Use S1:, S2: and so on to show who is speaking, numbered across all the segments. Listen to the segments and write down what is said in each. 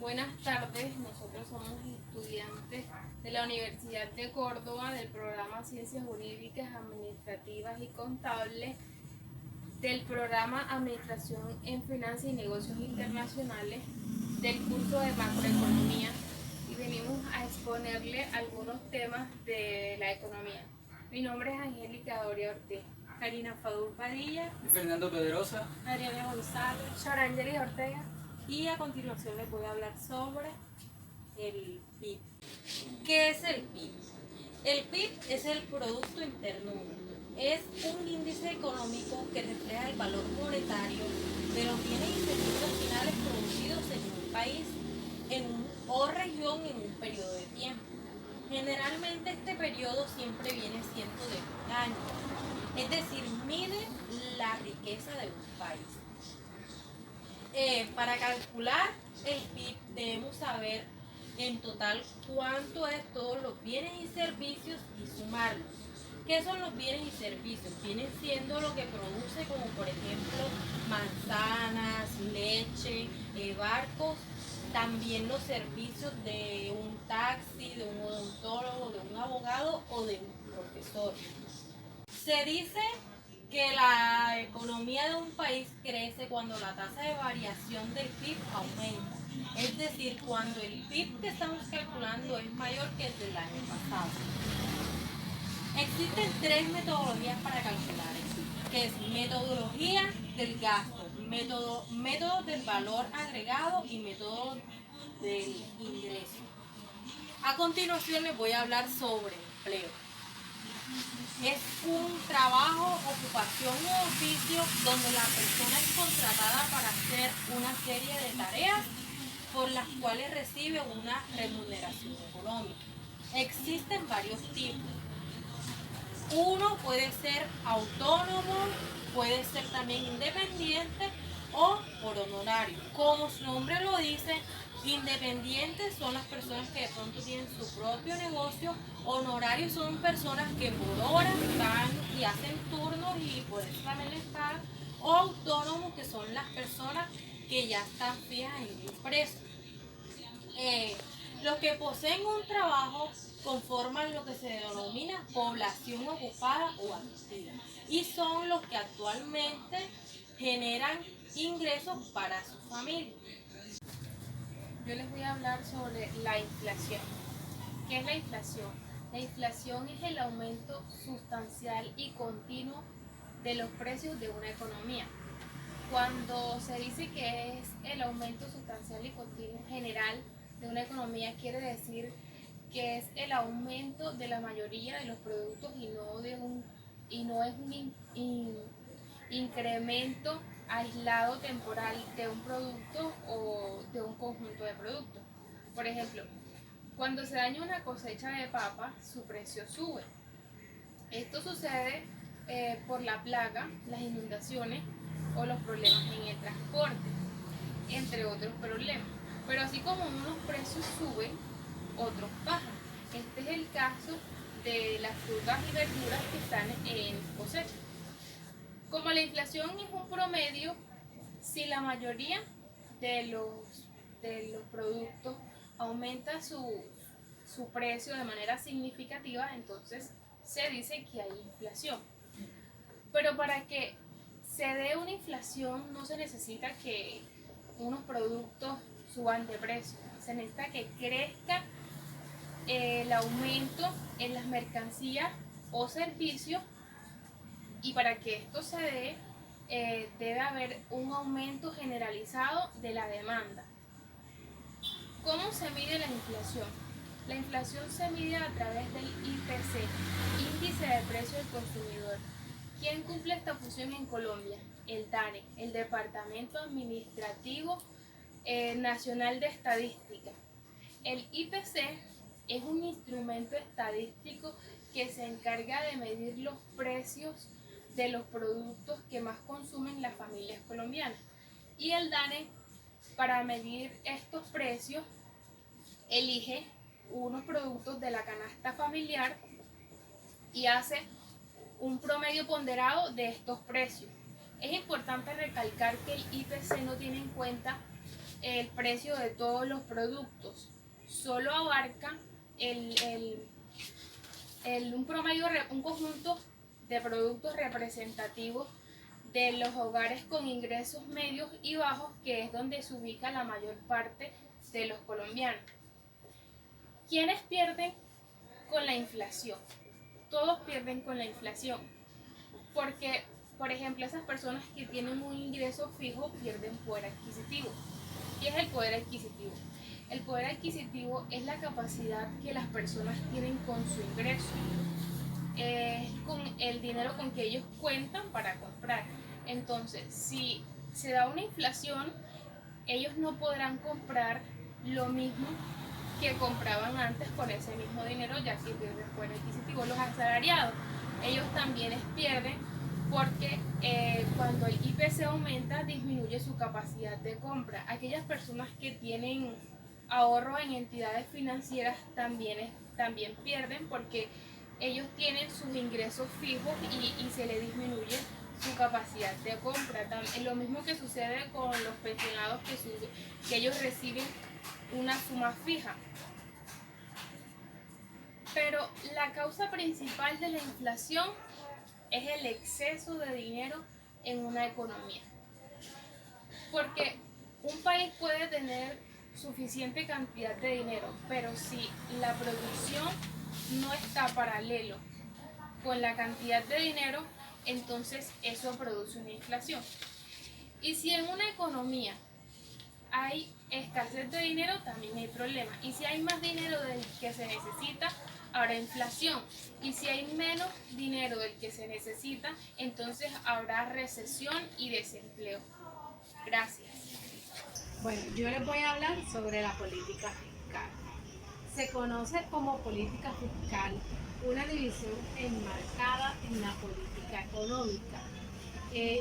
S1: Buenas tardes, nosotros somos estudiantes de la Universidad de Córdoba del programa Ciencias Jurídicas, Administrativas y Contables, del programa Administración en Finanzas y Negocios Internacionales, del curso de Macroeconomía, y venimos a exponerle algunos temas de la economía. Mi nombre es Angélica Doria Ortiz.
S2: Karina Fadul Padilla,
S3: Fernando Pedrosa,
S2: Adriana González,
S1: Shorangelis Ortega.
S2: y a continuación les voy a hablar sobre el PIB. ¿Qué es el PIB? El PIB es el Producto Interno Bruto. Es un índice económico que refleja el valor monetario de los bienes y servicios finales producidos en un país o región en un periodo de tiempo. Generalmente este periodo siempre viene siendo de un año, es decir, mide la riqueza de un país. Para calcular el PIB debemos saber en total cuánto es todos los bienes y servicios y sumarlos. ¿Qué son los bienes y servicios? Vienen siendo lo que produce, como por ejemplo manzanas, leche, barcos, también los servicios de un taxi, de un odontólogo, de un abogado o de un profesor. Se dice que la economía de un país crece cuando la tasa de variación del PIB aumenta. Es decir, cuando el PIB que estamos calculando es mayor que el del año pasado. Existen tres metodologías para calcular el PIB, que es metodología del gasto, método del valor agregado y método del ingreso. A continuación les voy a hablar sobre empleo. Es un trabajo, ocupación o oficio donde la persona es contratada para hacer una serie de tareas por las cuales recibe una remuneración económica. Existen varios tipos. Uno puede ser autónomo, puede ser también independiente o por honorario. Como su nombre lo dice, independientes son las personas que de pronto tienen su propio negocio. Honorarios son personas que por horas van y hacen turnos y por eso también les pagan. O autónomos, que son las personas que ya están fijas en una empresa. Los que poseen un trabajo conforman lo que se denomina población ocupada o activa y son los que actualmente generan ingresos para su familia.
S1: Yo les voy a hablar sobre la inflación. ¿Qué es la inflación? La inflación es el aumento sustancial y continuo de los precios de una economía. Cuando se dice que es el aumento sustancial y continuo general de una economía, quiere decir que es el aumento de la mayoría de los productos y no es un incremento aislado temporal de un producto o de un conjunto de productos. Por ejemplo, cuando se daña una cosecha de papa, su precio sube. Esto sucede por la plaga, las inundaciones o los problemas en el transporte, entre otros problemas. Pero así como unos precios suben, otros bajan. Este es el caso de las frutas y verduras que están en cosecha. Como la inflación es un promedio, si la mayoría de los productos aumenta su precio de manera significativa, entonces se dice que hay inflación. Pero para que se dé una inflación no se necesita que unos productos suban de precio, se necesita que crezca el aumento en las mercancías o servicios, y para que esto se dé debe haber un aumento generalizado de la demanda. ¿Cómo se mide la inflación? La inflación se mide a través del IPC, Índice de Precio del Consumidor. ¿Quién cumple esta función en Colombia? El DANE, el Departamento Administrativo Nacional de Estadística. El IPC es un instrumento estadístico que se encarga de medir los precios de los productos que más consumen las familias colombianas. Y el DANE, para medir estos precios, elige unos productos de la canasta familiar y hace un promedio ponderado de estos precios. Es importante recalcar que el IPC no tiene en cuenta el precio de todos los productos, solo abarca un promedio, un conjunto de productos representativos de los hogares con ingresos medios y bajos, que es donde se ubica la mayor parte de los colombianos. ¿Quiénes pierden con la inflación? Todos pierden con la inflación, porque, por ejemplo, esas personas que tienen un ingreso fijo pierden poder adquisitivo. ¿Qué es el poder adquisitivo? El poder adquisitivo es la capacidad que las personas tienen con su ingreso, con el dinero con que ellos cuentan para comprar. Entonces, si se da una inflación, ellos no podrán comprar lo mismo que compraban antes con ese mismo dinero, ya que pierden poder adquisitivo. Los asalariados, ellos también pierden, porque cuando el IPC aumenta, disminuye su capacidad de compra. Aquellas personas que tienen ahorro en entidades financieras también pierden, porque ellos tienen sus ingresos fijos y se les disminuye su capacidad de compra. Lo mismo que sucede con los pensionados, que ellos reciben una suma fija. Pero la causa principal de la inflación es el exceso de dinero en una economía. Porque un país puede tener suficiente cantidad de dinero, pero si la producción no está paralelo con la cantidad de dinero, entonces eso produce una inflación. Y si en una economía hay escasez de dinero, también hay problema. Y si hay más dinero del que se necesita, habrá inflación. Y si hay menos dinero del que se necesita, entonces habrá recesión y desempleo. Gracias.
S3: Bueno, yo les voy a hablar sobre la política fiscal. Se conoce como política fiscal una división enmarcada en la política económica,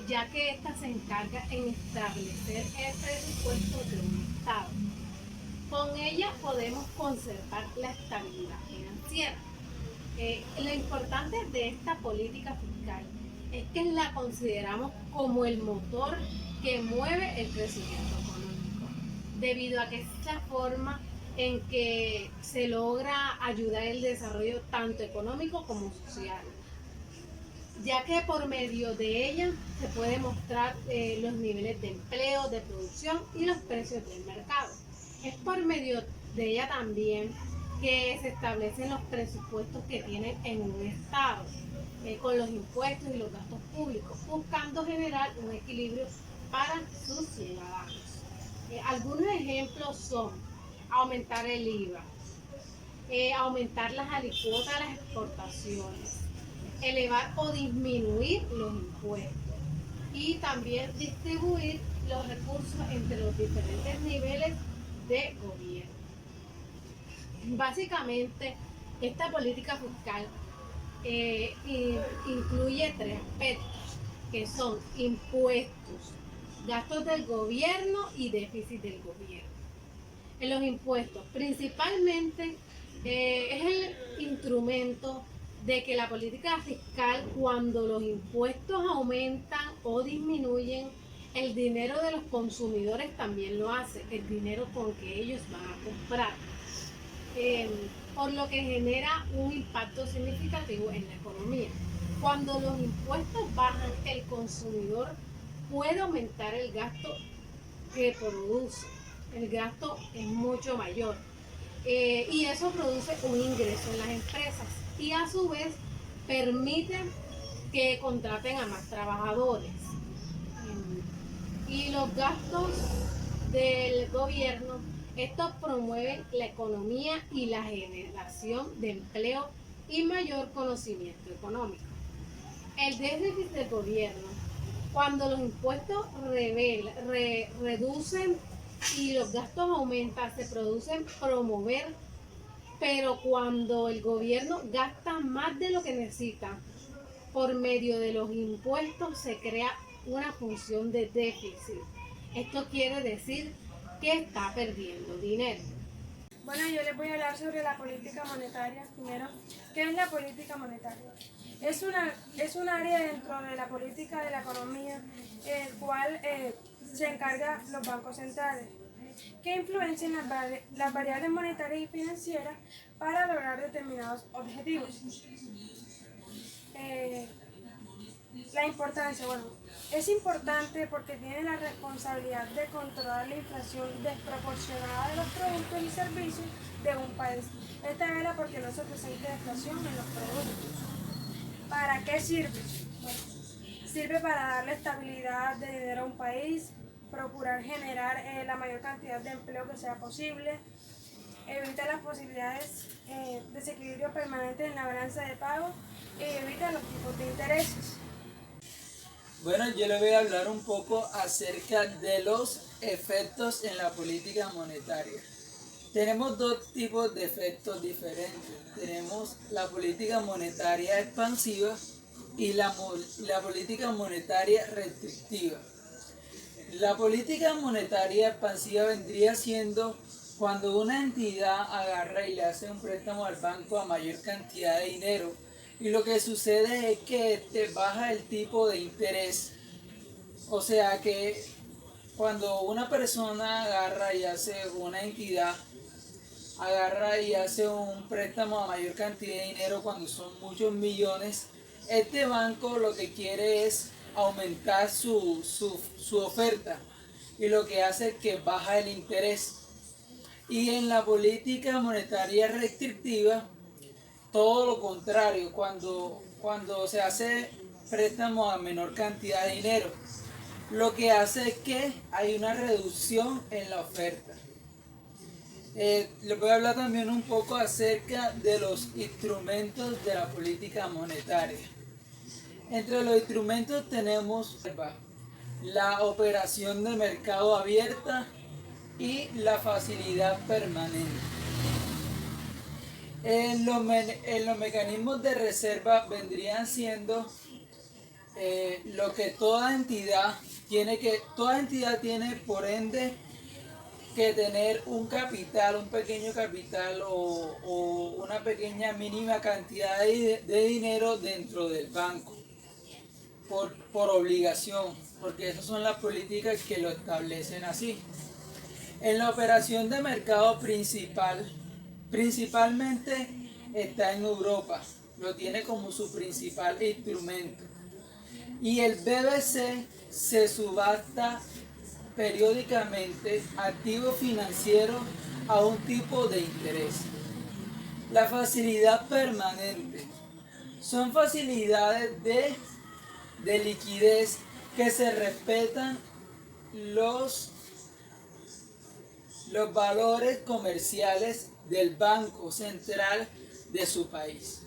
S3: ya que ésta se encarga en establecer el presupuesto de un Estado. Con ella podemos conservar la estabilidad financiera. Lo importante de esta política fiscal es que la consideramos como el motor que mueve el crecimiento económico, debido a que es la forma en que se logra ayudar el desarrollo tanto económico como social, ya que por medio de ella se puede mostrar los niveles de empleo, de producción y los precios del mercado. Es por medio de ella también que se establecen los presupuestos que tienen en un Estado, con los impuestos y los gastos públicos, buscando generar un equilibrio para sus ciudadanos. Algunos ejemplos son aumentar el IVA, aumentar las alícuotas a las exportaciones, elevar o disminuir los impuestos y también distribuir los recursos entre los diferentes niveles de gobierno. Básicamente, esta política fiscal incluye tres aspectos, que son impuestos, gastos del gobierno y déficit del gobierno. En los impuestos, principalmente, es el instrumento de que la política fiscal, cuando los impuestos aumentan o disminuyen, el dinero de los consumidores también lo hace, el dinero con que ellos van a comprar, por lo que genera un impacto significativo en la economía. Cuando los impuestos bajan, el consumidor puede aumentar el gasto que produce. El gasto es mucho mayor, y eso produce un ingreso en las empresas y a su vez permite que contraten a más trabajadores. Y los gastos del gobierno, estos promueven la economía y la generación de empleo y mayor conocimiento económico. El déficit del gobierno, cuando los impuestos reducen y los gastos aumentan, se producen promover, pero cuando el gobierno gasta más de lo que necesita, por medio de los impuestos se crea una función de déficit. Esto quiere decir que está perdiendo dinero.
S4: Bueno, yo les voy a hablar sobre la política monetaria. Primero, ¿qué es la política monetaria? Es un área dentro de la política de la economía, el cual se encarga los bancos centrales. que influencian las variables monetarias y financieras para lograr determinados objetivos. La importancia, bueno, es importante porque tiene la responsabilidad de controlar la inflación desproporcionada de los productos y servicios de un país. Esta vela porque no se presente deflación en los productos. ¿Para qué sirve? Bueno, sirve para darle estabilidad de dinero a un país, procurar generar la mayor cantidad de empleo que sea posible, evita las posibilidades de desequilibrio permanente en la balanza de pago y evita los tipos de intereses.
S5: Bueno, yo le voy a hablar un poco acerca de los efectos en la política monetaria. Tenemos dos tipos de efectos diferentes. Tenemos la política monetaria expansiva y la política monetaria restrictiva. La política monetaria expansiva vendría siendo cuando una entidad agarra y le hace un préstamo al banco a mayor cantidad de dinero, y lo que sucede es que baja el tipo de interés. O sea que cuando una persona agarra y hace, una entidad agarra y hace un préstamo a mayor cantidad de dinero cuando son muchos millones, este banco lo que quiere es aumentar su oferta, y lo que hace es que baja el interés. Y en la política monetaria restrictiva, todo lo contrario, cuando se hace préstamo a menor cantidad de dinero, lo que hace es que hay una reducción en la oferta. Les voy a hablar también un poco acerca de los instrumentos de la política monetaria. Entre los instrumentos tenemos la operación de mercado abierta y la facilidad permanente. Los mecanismos de reserva vendrían siendo lo que toda entidad tiene por ende que tener un capital, un pequeño capital o una pequeña mínima cantidad de dinero dentro del banco por obligación, porque esas son las políticas que lo establecen así. En la operación de mercado principalmente está en Europa, lo tiene como su principal instrumento. Y el BBC se subasta periódicamente activos financieros a un tipo de interés. La facilidad permanente son facilidades de liquidez que se respetan los valores comerciales del Banco Central de su país.